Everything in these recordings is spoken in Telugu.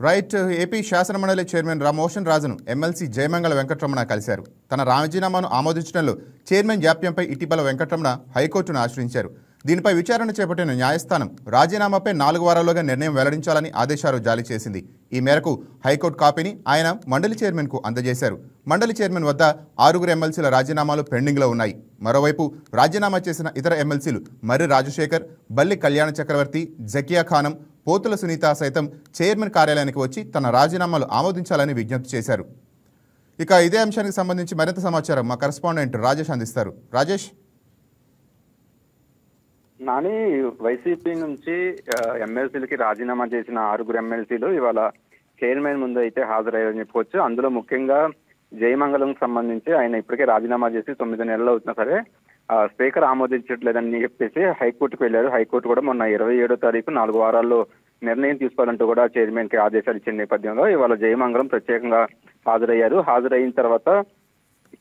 రైట్. ఏపీ శాసనమండలి చైర్మన్ మోషన్ రాజును ఎమ్మెల్సీ జయమంగళ వెంకటరమణ కలిశారు. తన రాజీనామాను ఆమోదించడంలో చైర్మన్ జాప్యంపై ఇటీవల వెంకటరమణ హైకోర్టును ఆశ్రయించారు. దీనిపై విచారణ చేపట్టిన న్యాయస్థానం రాజీనామాపై 4 వారాల్లోగా నిర్ణయం వెల్లడించాలని ఆదేశాలు జారీ చేసింది. ఈ మేరకు హైకోర్టు కాపీని ఆయన మండలి చైర్మన్కు అందజేశారు. మండలి చైర్మన్ వద్ద 6 ఎమ్మెల్సీల రాజీనామాలు పెండింగ్లో ఉన్నాయి. మరోవైపు రాజీనామా చేసిన ఇతర ఎమ్మెల్సీలు మర్రి రాజశేఖర్, బల్లి కళ్యాణ చక్రవర్తి, జకియా ఖానం, పోతుల సునీత సైతం చైర్మన్ కార్యాలయానికి వచ్చి తన రాజీనామాలు ఆమోదించాలని విజ్ఞప్తి చేశారు. ఇక ఇదే అంశానికి సంబంధించి మరింత సమాచారం మా కరెస్పాండెంట్ రాజేష్ అందిస్తారు. రాజేష్. నాని, వైసీపీ నుంచి ఎమ్మెల్సీలకి రాజీనామా చేసిన 6 ఎమ్మెల్సీలు ఇవాళ చైర్మన్ ముందు అయితే హాజరయ్యారని చెప్పుకోవచ్చు. అందులో ముఖ్యంగా జయమంగళంకి సంబంధించి ఆయన ఇప్పటికే రాజీనామా చేసి 9 నెలలు అవుతున్నా సరే స్పీకర్ ఆమోదించట్లేదని చెప్పేసి హైకోర్టుకు వెళ్లారు. హైకోర్టు కూడా మొన్న 27వ తారీఖు 4 వారాల్లో నిర్ణయం తీసుకోవాలంటూ కూడా చైర్మన్ కి ఆదేశాలు ఇచ్చిన నేపథ్యంలో ఇవాళ జయమంగళం ప్రత్యేకంగా హాజరయ్యారు. హాజరైన తర్వాత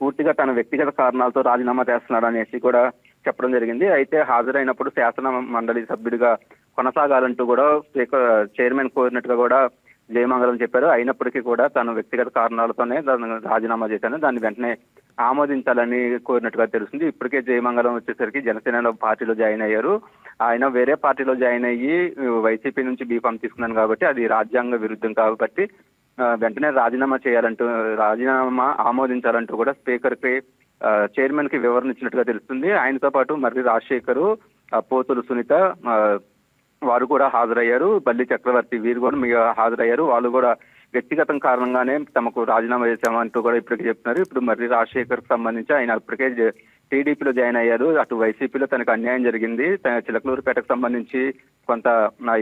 పూర్తిగా తన వ్యక్తిగత కారణాలతో రాజీనామా చేస్తున్నాడు అనేసి కూడా చెప్పడం జరిగింది. అయితే హాజరైనప్పుడు శాసన మండలి సభ్యుడిగా కొనసాగాలంటూ కూడా స్పీకర్ చైర్మన్ కోరినట్టుగా కూడా జయమంగళం చెప్పారు. అయినప్పటికీ కూడా తన వ్యక్తిగత కారణాలతోనే దాన్ని రాజీనామా చేశాను, దాన్ని వెంటనే ఆమోదించాలని కోరినట్టుగా తెలుస్తుంది. ఇప్పటికే జయమంగళం వచ్చేసరికి జనసేన పార్టీలో జాయిన్ అయ్యారు. ఆయన వేరే పార్టీలో జాయిన్ అయ్యి వైసీపీ నుంచి బీఫామ్ తీసుకున్నాను కాబట్టి అది రాజ్యాంగ విరుద్ధం కాబట్టి వెంటనే రాజీనామా ఆమోదించాలంటూ కూడా స్పీకర్ కి చైర్మన్ కి వివరణ ఇచ్చినట్టుగా తెలుస్తుంది. ఆయనతో పాటు మర్రి రాజశేఖర్, పోతులు సునీత వారు కూడా హాజరయ్యారు. బల్లి చక్రవర్తి వీరు కూడా హాజరయ్యారు. వాళ్ళు కూడా వ్యక్తిగతం కారణంగానే తమకు రాజీనామా చేశామంటూ కూడా ఇప్పటికే చెప్తున్నారు. ఇప్పుడు మర్రి రాజశేఖర్ కి సంబంధించి ఆయన ఇప్పటికే టీడీపీలో జాయిన్ అయ్యారు. అటు వైసీపీలో తనకు అన్యాయం జరిగింది. చిలకలూరుపేటకు సంబంధించి కొంత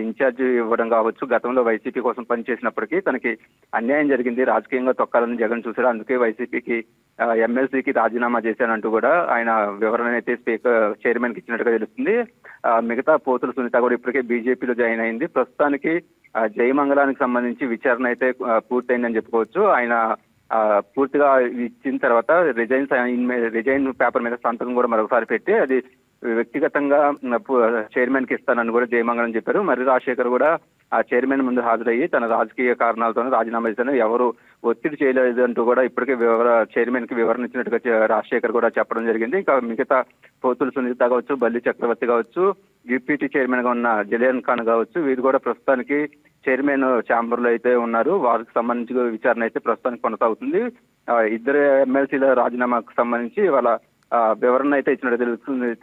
ఇన్ఛార్జ్ ఇవ్వడం కావచ్చు, గతంలో వైసీపీ కోసం పనిచేసినప్పటికీ తనకి అన్యాయం జరిగింది, రాజకీయంగా తొక్కాలని జగన్ చూశారు. అందుకే వైసీపీకి ఎమ్మెల్సీకి రాజీనామా చేశానంటూ కూడా ఆయన వివరణ అయితే స్పీకర్ చైర్మన్ కి ఇచ్చినట్టుగా తెలుస్తుంది. మిగతా పోతుల సునీత కూడా ఇప్పటికే బీజేపీలో జాయిన్ అయింది. ప్రస్తుతానికి జయమంగళానికి సంబంధించి విచారణ అయితే పూర్తయిందని చెప్పుకోవచ్చు. ఆయన పూర్తిగా ఇచ్చిన తర్వాత రిజైన్ పేపర్ మీద సంతకం కూడా మరొకసారి పెట్టి అది వ్యక్తిగతంగా చైర్మన్ కి ఇస్తానని కూడా జయమంగళం చెప్పారు. మర్రి రాజశేఖర్ కూడా ఆ చైర్మన్ ముందు హాజరయ్యి తన రాజకీయ కారణాలతోనే రాజీనామా చేశాను, ఎవరు ఒత్తిడి చేయలేదు అంటూ కూడా ఇప్పటికే చైర్మన్ కి వివరణ ఇచ్చినట్టుగా రాజశేఖర్ కూడా చెప్పడం జరిగింది. ఇంకా మిగతా పోతుల సునీత కావచ్చు, బల్లి చక్రవర్తి కావచ్చు, డిప్యూటీ చైర్మన్ గా ఉన్న జలియన్ ఖాన్ కావచ్చు, వీరు కూడా ప్రస్తుతానికి చైర్మన్ ఛాంబర్ లో అయితే ఉన్నారు. వారికి సంబంధించి విచారణ అయితే ప్రస్తుతానికి కొనసాగుతుంది. 2 ఎమ్మెల్సీల రాజీనామాకు సంబంధించి వాళ్ళ వివరణ అయితే ఇచ్చినట్టు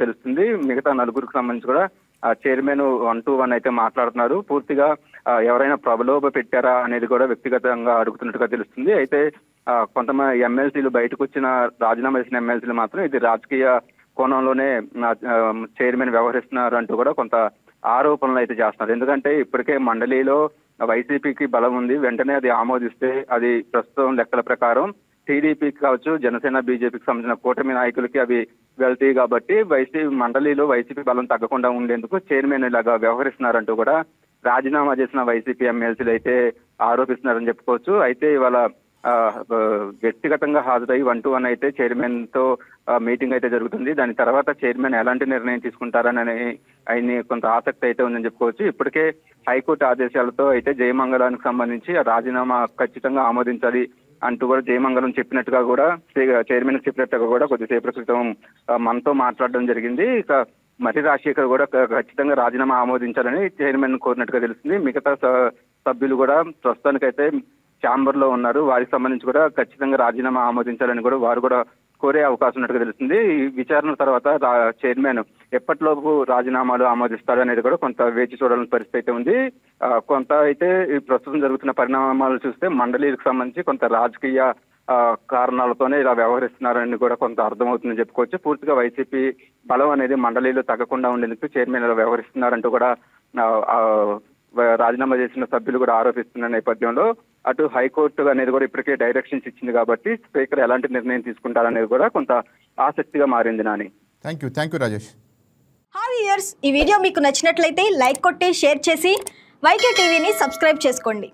తెలుస్తుంది. మిగతా 4కి సంబంధించి కూడా చైర్మన్ 1-to-1 అయితే మాట్లాడుతున్నారు. పూర్తిగా ఎవరైనా ప్రలోభ పెట్టారా అనేది కూడా వ్యక్తిగతంగా అడుగుతున్నట్టుగా తెలుస్తుంది. అయితే కొంతమంది ఎమ్మెల్సీలు బయటకు వచ్చిన రాజీనామా చేసిన ఎమ్మెల్సీలు మాత్రం ఇది రాజకీయ కోణంలోనే చైర్మన్ వ్యవహరిస్తున్నారు అంటూ కూడా కొంత ఆరోపణలు అయితే చేస్తున్నారు. ఎందుకంటే ఇప్పటికే మండలిలో వైసీపీకి బలం ఉంది, వెంటనే అది ఆమోదిస్తే అది ప్రస్తుతం లెక్కల ప్రకారం టీడీపీకి కావచ్చు, జనసేన బీజేపీకి సంబంధించిన కూటమి నాయకులకి అవి వెళ్తాయి కాబట్టి మండలిలో వైసీపీ బలం తగ్గకుండా ఉండేందుకు చైర్మన్ ఇలాగా వ్యవహరిస్తున్నారంటూ కూడా రాజీనామా చేసిన వైసీపీ ఎమ్మెల్సీలు అయితే ఆరోపిస్తున్నారని చెప్పుకోవచ్చు. అయితే ఇవాళ వ్యక్తిగతంగా హాజరై 1-to-1 అయితే చైర్మన్ తో మీటింగ్ అయితే జరుగుతుంది. దాని తర్వాత చైర్మన్ ఎలాంటి నిర్ణయం తీసుకుంటారని ఆయన కొంత ఆసక్తి అయితే ఉందని చెప్పుకోవచ్చు. ఇప్పటికే హైకోర్టు ఆదేశాలతో అయితే జయమంగళానికి సంబంధించి రాజీనామా ఖచ్చితంగా ఆమోదించాలి అంటూ కూడా జయమంగళం చెప్పినట్టుగా కూడా చైర్మన్ చెప్పినట్టుగా కూడా కొద్దిసేపటి క్రితం మనతో మాట్లాడడం జరిగింది. ఇక మర్రి రాజశేఖర్ కూడా ఖచ్చితంగా రాజీనామా ఆమోదించాలని చైర్మన్ కోరినట్టుగా తెలుస్తుంది. మిగతా సభ్యులు కూడా ప్రస్తుతానికైతే ఛాంబర్ లో ఉన్నారు. వారికి సంబంధించి కూడా ఖచ్చితంగా రాజీనామా ఆమోదించాలని కూడా వారు కూడా కోరే అవకాశం ఉన్నట్టుగా తెలుస్తుంది. ఈ విచారణ తర్వాత చైర్మన్ ఎప్పటిలోపు రాజీనామాలు ఆమోదిస్తారు అనేది కూడా కొంత వేచి చూడాలని పరిస్థితి అయితే ఉంది. కొంత అయితే ప్రస్తుతం జరుగుతున్న పరిణామాలు చూస్తే మండలికి సంబంధించి కొంత రాజకీయ కారణాలతోనే ఇలా వ్యవహరిస్తున్నారని కూడా కొంత అర్థమవుతుందని చెప్పుకోవచ్చు. పూర్తిగా వైసీపీ బలం అనేది మండలిలో తగ్గకుండా ఉండేందుకు చైర్మన్ ఇలా వ్యవహరిస్తున్నారంటూ కూడా రాజీనామా చేసిన సభ్యులు కూడా ఆరోపిస్తున్న నేపథ్యంలో అటు హైకోర్టు అనేది కూడా ఇప్పటికే డైరెక్షన్స్ ఇచ్చింది కాబట్టి స్పీకర్ ఎలాంటి నిర్ణయం తీసుకుంటారనేది కూడా కొంత ఆసక్తిగా మారింది. Nani, thank you Rajesh. Hi viewers, ఈ వీడియో మీకు నచ్చినట్లయితే లైక్ కొట్టి షేర్ చేసి వైకే టీవీని సబ్స్క్రైబ్ చేసుకోండి.